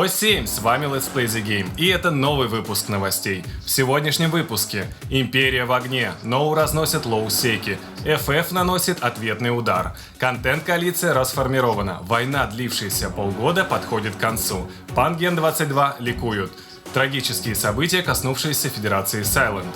О7, с вами Let's Play The Game, и это новый выпуск новостей. В сегодняшнем выпуске Империя в огне, Ноу разносит лоу-секи, FF наносит ответный удар, контент-коалиция расформирована, война, длившаяся полгода, подходит к концу, Панген 22 ликуют, трагические события, коснувшиеся Федерации Silent.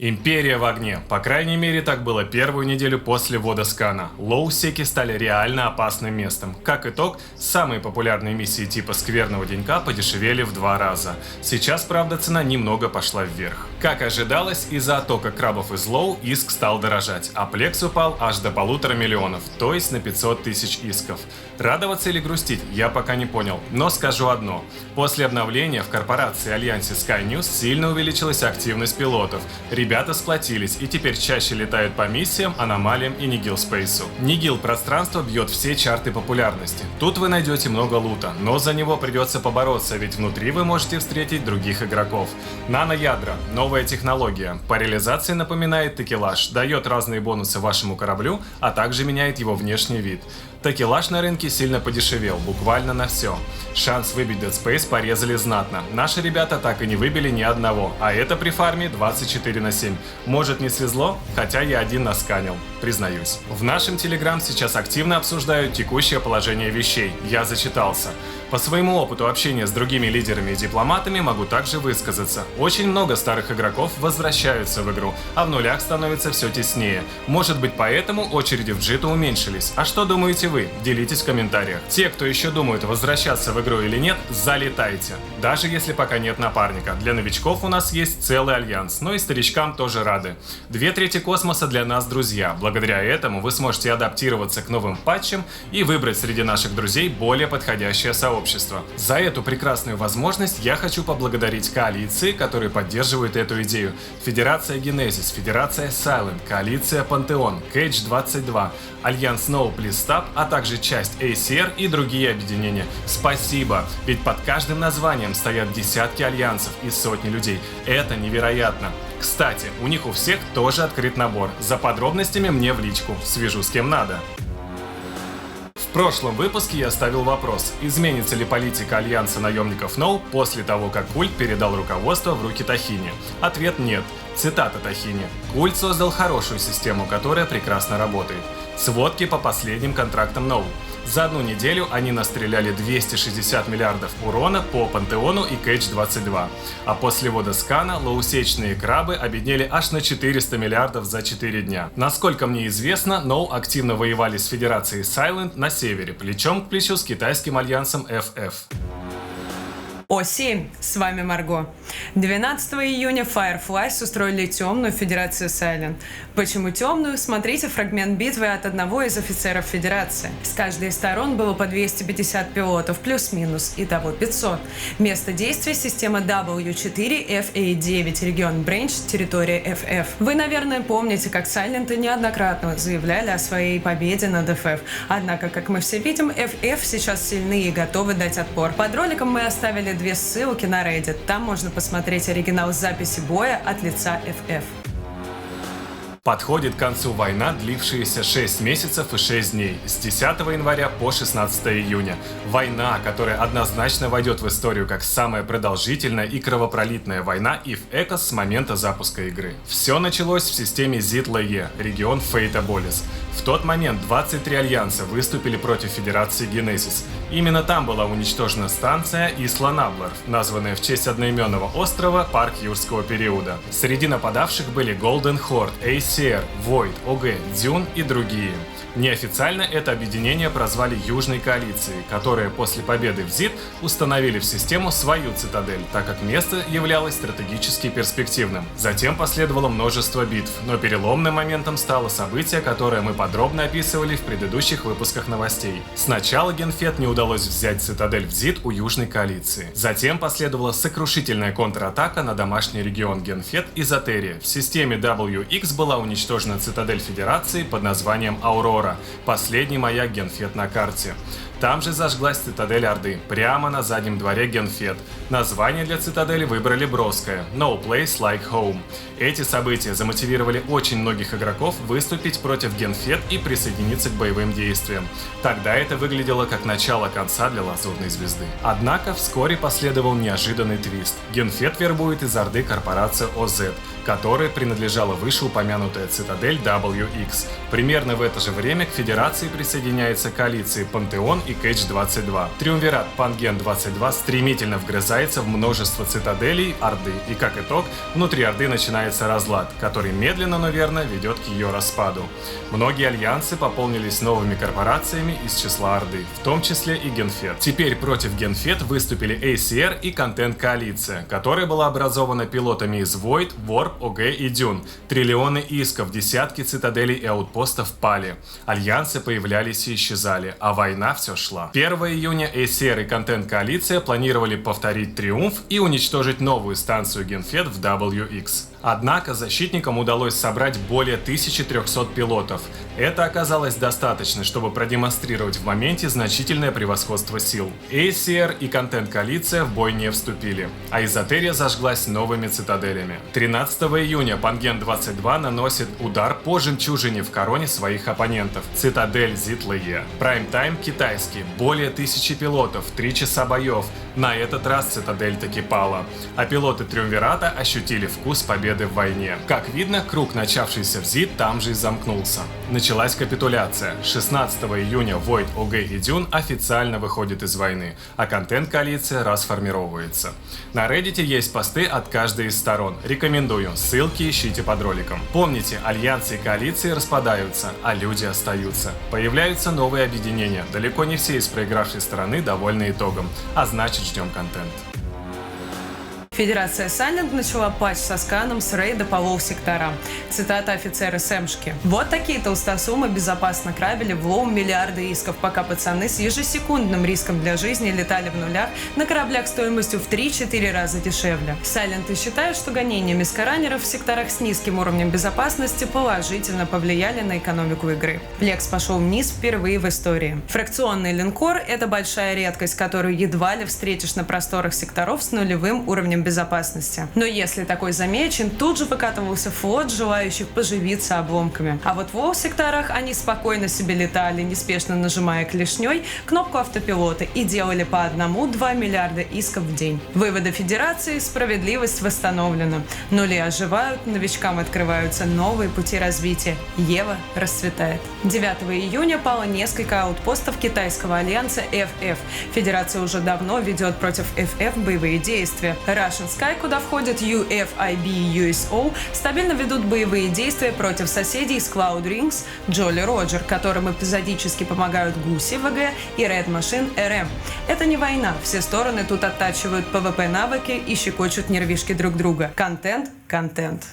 Империя в огне. По крайней мере, так было первую неделю после ввода скана. Лоу-секи стали реально опасным местом. Как итог, самые популярные миссии типа скверного денька подешевели в 2 раза. Сейчас, правда, цена немного пошла вверх. Как ожидалось, из-за оттока крабов из Лоу иск стал дорожать, а плекс упал аж до 1,5 миллиона, то есть на 500 тысяч исков. Радоваться или грустить, я пока не понял, но скажу одно. После обновления в корпорации Альянсе Sky News сильно увеличилась активность пилотов. Ребята сплотились и теперь чаще летают по миссиям, аномалиям и Нигил Спейсу. Нигил пространство бьет все чарты популярности. Тут вы найдете много лута, но за него придется побороться, ведь внутри вы можете встретить других игроков. Наноядра – новая технология. По реализации напоминает такелаж, дает разные бонусы вашему кораблю, а также меняет его внешний вид. Такелаж на рынке сильно подешевел, буквально на все. Шанс выбить Dead Space порезали знатно. Наши ребята так и не выбили ни одного, а это при фарме 24/7. Может, не свезло, хотя я один насканил, признаюсь. В нашем Telegram сейчас активно обсуждают текущее положение вещей, я зачитался. По своему опыту общения с другими лидерами и дипломатами могу также высказаться. Очень много старых игроков возвращаются в игру, а в нулях становится все теснее. Может быть, поэтому очереди в джиту уменьшились. А что думаете вы? Делитесь в комментариях. Те, кто еще думают, возвращаться в игру или нет, залетайте. Даже если пока нет напарника. Для новичков у нас есть целый альянс, но и старичкам тоже рады. 2/3 космоса для нас друзья. Благодаря этому вы сможете адаптироваться к новым патчам и выбрать среди наших друзей более подходящее сообщество. За эту прекрасную возможность я хочу поблагодарить коалиции, которые поддерживают эту идею. Федерация Genesis, Федерация Silent, коалиция Пантеон, Cage 22, Альянс No Please Stop, а также часть ACR и другие объединения. Спасибо, ведь под каждым названием стоят десятки альянсов и сотни людей. Это невероятно. Кстати, у них у всех тоже открыт набор. За подробностями мне в личку, свяжу с кем надо. В прошлом выпуске я ставил вопрос, изменится ли политика Альянса наемников Ноу после того, как культ передал руководство в руки Тохини. Ответ нет. Цитата Тохини. Культ создал хорошую систему, которая прекрасно работает. Сводки по последним контрактам Ноу. За одну неделю они настреляли 260 миллиардов урона по Пантеону и Cage 22. А после ввода скана лоусечные крабы обеднели аж на 400 миллиардов за 4 дня. Насколько мне известно, Ноу активно воевали с Федерацией Silent на севере, плечом к плечу с китайским альянсом FF. О7, с вами Марго. 12 июня Fireflies устроили темную Федерацию Silent. Почему темную? Смотрите фрагмент битвы от одного из офицеров Федерации. С каждой из сторон было по 250 пилотов, плюс-минус, итого 500. Место действия — система W4 FA9, регион Бренч, территория FF. Вы, наверное, помните, как Silent неоднократно заявляли о своей победе над FF. Однако, как мы все видим, FF сейчас сильны и готовы дать отпор. Под роликом мы оставили 2 ссылки на Reddit. Там можно посмотреть оригинал записи боя от лица FF. Подходит к концу война, длившаяся 6 месяцев и 6 дней, с 10 января по 16 июня. Война, которая однозначно войдет в историю как самая продолжительная и кровопролитная война EVE Echoes с момента запуска игры. Все началось в системе ZLE, регион Фейта Болис. В тот момент 23 альянса выступили против Федерации Genesis. Именно там была уничтожена станция Исла-Наблар, названная в честь одноименного острова Парк Юрского периода. Среди нападавших были Golden Horde, ACR, Void, OG, Dune и другие. Неофициально это объединение прозвали Южной коалицией, которые после победы в ЗИД установили в систему свою цитадель, так как место являлось стратегически перспективным. Затем последовало множество битв, но переломным моментом стало событие, которое мы подробно описывали в предыдущих выпусках новостей. Сначала Генфет не удалось взять цитадель в ЗИД у Южной коалиции. Затем последовала сокрушительная контратака на домашний регион Генфет и Затерия. В системе WX была уничтожена цитадель Федерации под названием Аурора, последний маяк Генфет на карте. Там же зажглась цитадель Орды, прямо на заднем дворе Генфет. Название для цитадели выбрали броское – No Place Like Home. Эти события замотивировали очень многих игроков выступить против Генфет и присоединиться к боевым действиям. Тогда это выглядело как начало конца для Лазурной Звезды. Однако вскоре последовал неожиданный твист. Генфет вербует из Орды корпорация OZ, которой принадлежала вышеупомянутая цитадель WX. Примерно в это же время к Федерации присоединяется коалиции Пантеон и Кейдж-22. Триумвират Панген-22 стремительно вгрызается в множество цитаделей Орды, и как итог, внутри Орды начинается разлад, который медленно, но верно ведет к ее распаду. Многие альянсы пополнились новыми корпорациями из числа Орды, в том числе и Генфет. Теперь против Генфет выступили ACR и Контент-коалиция, которая была образована пилотами из Void, Warp, ОГ и Дюн. Триллионы исков, десятки цитаделей и аутпостов пали. Альянсы появлялись и исчезали, а война все шла. 1 июня ACR и Контент-коалиция планировали повторить триумф и уничтожить новую станцию Генфет в WX. Однако защитникам удалось собрать более 1300 пилотов. Это оказалось достаточно, чтобы продемонстрировать в моменте значительное превосходство сил. ACR и Контент-коалиция в бой не вступили, а Эзотерия зажглась новыми цитаделями. 13 июня Панген-22 наносит удар по жемчужине в короне своих оппонентов – цитадель Зитлые. Прайм-тайм китайский, более 1000 пилотов, 3 часа боев. На этот раз цитадель таки пала, а пилоты Триумвирата ощутили вкус победы в войне. Как видно, круг, начавшийся в ЗИТ, там же и замкнулся. Началась капитуляция. 16 июня Void, ОГ и Дюн официально выходят из войны, а Контент-коалиция расформировывается. На Reddit есть посты от каждой из сторон. Рекомендую, ссылки ищите под роликом. Помните, альянсы и коалиции распадаются, а люди остаются. Появляются новые объединения. Далеко не все из проигравшей стороны довольны итогом, а значит, ждем контент. Федерация Silent начала патч со сканом с рейда по лоу-секторам. Цитата офицера Сэмшки. «Вот такие толстосумы безопасно крабили в лоу миллиарды исков, пока пацаны с ежесекундным риском для жизни летали в нулях на кораблях стоимостью в 3-4 раза дешевле». Сайленты считают, что гонения мискаранеров в секторах с низким уровнем безопасности положительно повлияли на экономику игры. Флекс пошел вниз впервые в истории. Фракционный линкор – это большая редкость, которую едва ли встретишь на просторах секторов с нулевым уровнем безопасности. Но если такой замечен, тут же выкатывался флот желающих поживиться обломками. А вот в лоу-секторах они спокойно себе летали, неспешно нажимая клешней кнопку автопилота и делали по 1-2 миллиарда исков в день. Выводы Федерации: справедливость восстановлена. Нули оживают, новичкам открываются новые пути развития. Ева расцветает. 9 июня пало несколько аутпостов китайского альянса FF. Федерация уже давно ведет против FF боевые действия. Russian Sky, куда входят UFIB и USO, стабильно ведут боевые действия против соседей из Cloud Rings, Jolly Roger, которым эпизодически помогают Гуси ВГ и Red Machine RM. Это не война, все стороны тут оттачивают PvP-навыки и щекочут нервишки друг друга. Контент.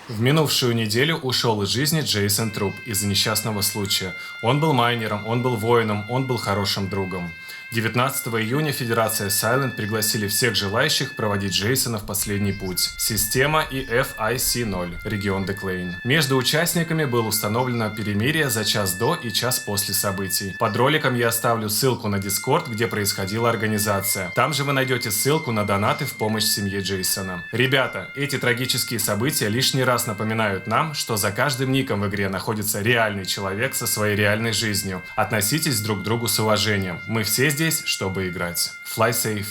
В минувшую неделю ушел из жизни Джейсон Труп из-за несчастного случая. Он был майнером, он был воином, он был хорошим другом. 19 июня Федерация Silent пригласили всех желающих проводить Джейсона в последний путь. Система EFIC-0, регион Деклейн. Между участниками было установлено перемирие за час до и час после событий. Под роликом я оставлю ссылку на Discord, где происходила организация. Там же вы найдете ссылку на донаты в помощь семье Джейсона. Ребята, эти трагические события лишний раз напоминают нам, что за каждым ником в игре находится реальный человек со своей реальной жизнью. Относитесь друг к другу с уважением. Мы все здесь, чтобы играть. Fly safe.